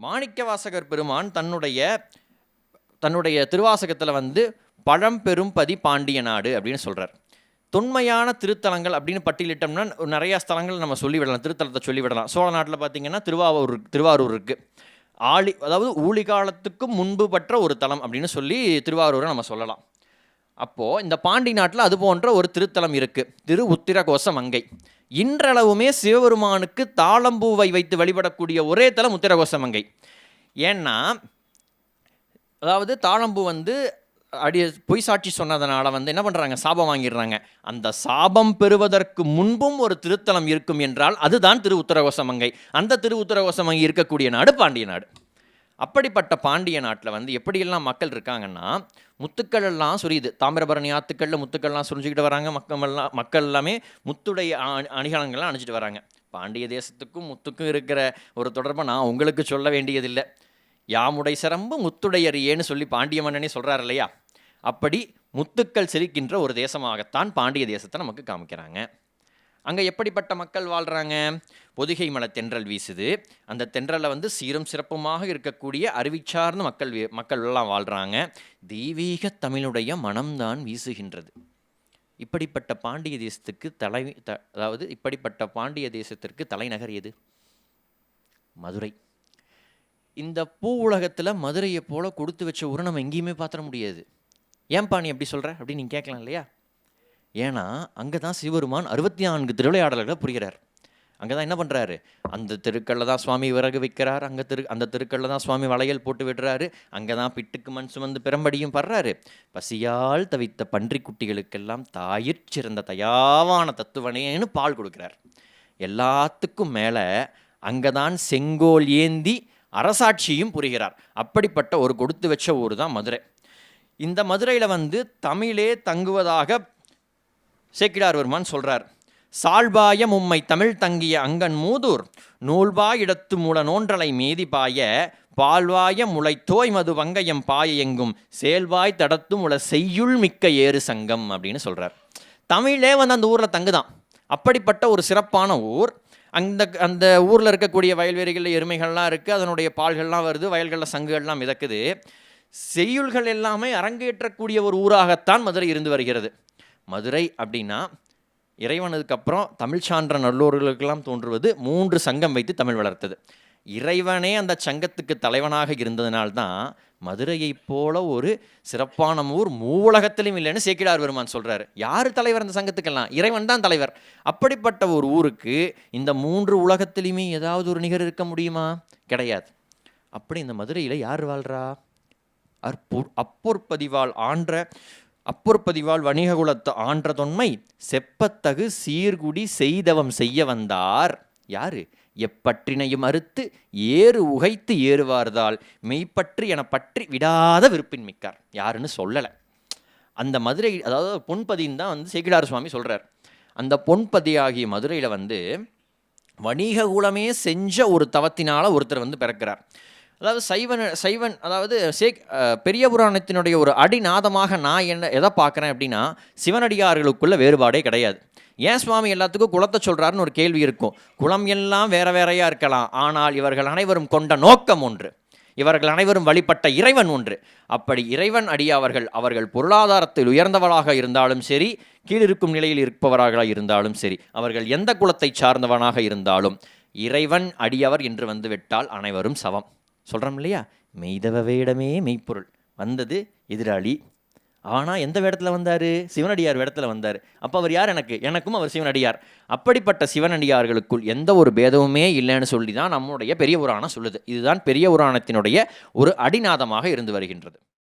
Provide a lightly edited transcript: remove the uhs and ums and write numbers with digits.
மாணிக்கவாசகர் பெருமான் தன்னுடைய திருவாசகத்தில் பழம்பெரும் பதி பாண்டிய நாடு அப்படின்னு சொல்கிறார். தொன்மையான திருத்தலங்கள் அப்படின்னு பட்டியலிட்டோம்னா நிறையா ஸ்தலங்கள் நம்ம சொல்லிவிடலாம், திருத்தலத்தை சொல்லிவிடலாம். சோழ நாட்டில் பார்த்திங்கன்னா திருவாரூர் இருக்குது. அதாவது ஊழி காலத்துக்கும் முன்பு பற்ற ஒரு தலம் அப்படின்னு சொல்லி திருவாரூரை நம்ம சொல்லலாம். அப்போது இந்த பாண்டி நாட்டில் அது போன்ற ஒரு திருத்தலம் இருக்குது, திரு உத்திரகோச மங்கை. இன்றளவுமே சிவபெருமானுக்கு தாளம்பூவை வைத்து வழிபடக்கூடிய ஒரே தலம் உத்திரகோச மங்கை. ஏன்னா அதாவது தாளம்பூ பொய் சாட்சி சொன்னதுனால என்ன பண்ணுறாங்க, சாபம் வாங்கிடுறாங்க. அந்த சாபம் பெறுவதற்கு முன்பும் ஒரு திருத்தலம் இருக்கும் என்றால் அதுதான் திரு உத்திரகோசமங்கை. அந்த திரு உத்திரகோசமங்கை இருக்கக்கூடிய நாடு பாண்டிய நாடு. அப்படிப்பட்ட பாண்டிய நாட்டில் எப்படியெல்லாம் மக்கள் இருக்காங்கன்னா, முத்துக்கள் எல்லாம் சுரியுது. தாமிரபரணி ஆத்துக்களில் முத்துக்கள்லாம் சுரிஞ்சிக்கிட்டு வராங்க. மக்கள் எல்லாமே முத்துடைய அணிகலங்கள்லாம் அணிஞ்சிட்டு வராங்க. பாண்டிய தேசத்துக்கும் முத்துக்கும் இருக்கிற ஒரு தொடர்பை நான் உங்களுக்கு சொல்ல வேண்டியதில்லை. யாமுடை சிரம்பு முத்துடையறியேன்னு சொல்லி பாண்டிய மன்னனே சொல்கிறார் இல்லையா? அப்படி முத்துக்கள் செழிக்கின்ற ஒரு தேசமாகத்தான் பாண்டிய தேசத்தை நமக்கு காமிக்கிறாங்க. அங்கே எப்படிப்பட்ட மக்கள் வாழ்கிறாங்க? பொதிகை மலை தென்றல் வீசுது. அந்த தென்றலில் சீரும் சிறப்புமாக இருக்கக்கூடிய அறிவிச்சார்ந்த மக்கள் எல்லாம் வாழ்கிறாங்க. தெய்வீக தமிழுடைய மனம்தான் வீசுகின்றது. இப்படிப்பட்ட பாண்டிய தேசத்துக்கு இப்படிப்பட்ட பாண்டிய தேசத்திற்கு தலைநகர் எது? மதுரை. இந்த பூ உலகத்தில் மதுரையை போல கொடுத்து வச்ச ஊரை நம்ம எங்கேயுமே பார்த்துட முடியாது. ஏன்பா நீ எப்படி சொல்கிற அப்படின்னு நீங்கள் கேட்கலாம் இல்லையா? ஏன்னா அங்கே தான் சிவபெருமான் 64 திருவிளையாடல்களை புரிகிறார். அங்கே தான் என்ன பண்ணுறாரு, அந்த தெருக்களில் தான் சுவாமி விறகு வைக்கிறார். அந்த தெருக்களில் தான் சுவாமி வளையல் போட்டு விடுறாரு. அங்கே தான் பிட்டுக்கு மண் சுமந்து பெரும்படியும் படுறாரு. பசியால் தவித்த பன்றி குட்டிகளுக்கெல்லாம் தாயிற்சிறந்த தயாவான தத்துவனேன்னு பால் கொடுக்குறார். எல்லாத்துக்கும் மேலே அங்கே தான் செங்கோல் ஏந்தி அரசாட்சியும் புரிகிறார். அப்படிப்பட்ட ஒரு கொடுத்து வச்ச ஊர் தான் மதுரை. இந்த மதுரையில் தமிழே தங்குவதாக சேக்கிழார்வர்மான் சொல்கிறார். சால்பாய மும்மை தமிழ் தங்கிய அங்கன் மூதூர் நூல்பாய் இடத்து மூல நோன்றலை மேதி பாய பால்வாய முளை தோய் மது வங்கையம் பாய எங்கும் செயல்வாய் தடத்தும் உள்ள செய்யுள் மிக்க ஏறு சங்கம் அப்படின்னு சொல்கிறார். தமிழே அந்த ஊரில் தங்குதான். அப்படிப்பட்ட ஒரு சிறப்பான ஊர். அந்த ஊரில் இருக்கக்கூடிய வயல்வெளிகளில் எருமைகள்லாம் இருக்குது. அதனுடைய பால்கள்லாம் வருது. வயல்களில் சங்குகள்லாம் மிதக்குது. செய்யுள்கள் எல்லாமே அரங்கேற்றக்கூடிய ஒரு ஊராகத்தான் மதுரை இருந்து வருகிறது. மதுரை அப்படின்னா இறைவனுக்கு அப்புறம் தமிழ் சான்ற நல்லோர்களுக்கெல்லாம் தோன்றுவது 3 சங்கம் வைத்து தமிழ் வளர்த்தது. இறைவனே அந்த சங்கத்துக்கு தலைவனாக இருந்ததுனால்தான் மதுரையை போல ஒரு சிறப்பான ஊர் மூவுலகத்திலும் இல்லைன்னு சேக்கிழார்வர்மான் சொல்கிறார். யார் தலைவர் அந்த சங்கத்துக்கெல்லாம்? இறைவன் தான் தலைவர். அப்படிப்பட்ட ஒரு ஊருக்கு இந்த 3 உலகத்திலையுமே ஏதாவது ஒரு நிகர் இருக்க முடியுமா? கிடையாது. அப்படி இந்த மதுரையில் யார் வாழ்கிறா? அப்பொற்பதிவாள் வணிக குலத்தை ஆன்ற தொன்மை செப்பத்தகு சீர்குடி செய்தவம் செய்ய வந்தார். யாரு? எப்பற்றினையும் அறுத்து ஏறு உகைத்து ஏறுவார்தால் மெய்ப்பற்றி என பற்றி விடாத விருப்பின் மிக்கார். யாருன்னு சொல்லலை. அந்த மதுரை, அதாவது பொன்பதின்னு தான் சேக்கிழார் சுவாமி சொல்கிறார். அந்த பொன்பதி ஆகிய மதுரையில் வணிக குலமே செஞ்ச ஒரு தவத்தினால் ஒருத்தர் பிறக்கிறார். அதாவது சைவன் அதாவது பெரிய புராணத்தினுடைய ஒரு அடிநாதமாக நான் எதை பார்க்குறேன் அப்படின்னா, சிவனடியார்களுக்குள்ள வேறுபாடே கிடையாது. ஏன் சுவாமி எல்லாத்துக்கும் குலத்தை சொல்கிறாருன்னு ஒரு கேள்வி இருக்கும். குலம் எல்லாம் வேற வேறையாக இருக்கலாம், ஆனால் இவர்கள் அனைவரும் கொண்ட நோக்கம் ஒன்று, இவர்கள் அனைவரும் வழிபட்ட இறைவன் ஒன்று. அப்படி இறைவன் அவர்கள் பொருளாதாரத்தில் உயர்ந்தவளாக இருந்தாலும் சரி, கீழிருக்கும் நிலையில் இருப்பவராக இருந்தாலும் சரி, அவர்கள் எந்த குலத்தை சார்ந்தவனாக இருந்தாலும் இறைவன் அடியவர் என்று வந்துவிட்டால் அனைவரும் சமம். சொல்கிறோம் இல்லையா? மெய்தவ வேடமே மெய்ப்பொருள். வந்தது எதிராளி. ஆனால் எந்த வேடத்தில் வந்தார்? சிவனடியார் வேடத்தில் வந்தார். அப்போ அவர் யார்? எனக்கும் அவர் சிவனடியார். அப்படிப்பட்ட சிவனடியார்களுக்குள் எந்த ஒரு பேதமுமே இல்லைன்னு சொல்லி தான் நம்முடைய பெரிய புராணம் சொல்லுது. இதுதான் பெரிய புராணத்தினுடைய ஒரு அடிநாதமாக இருந்து வருகின்றது.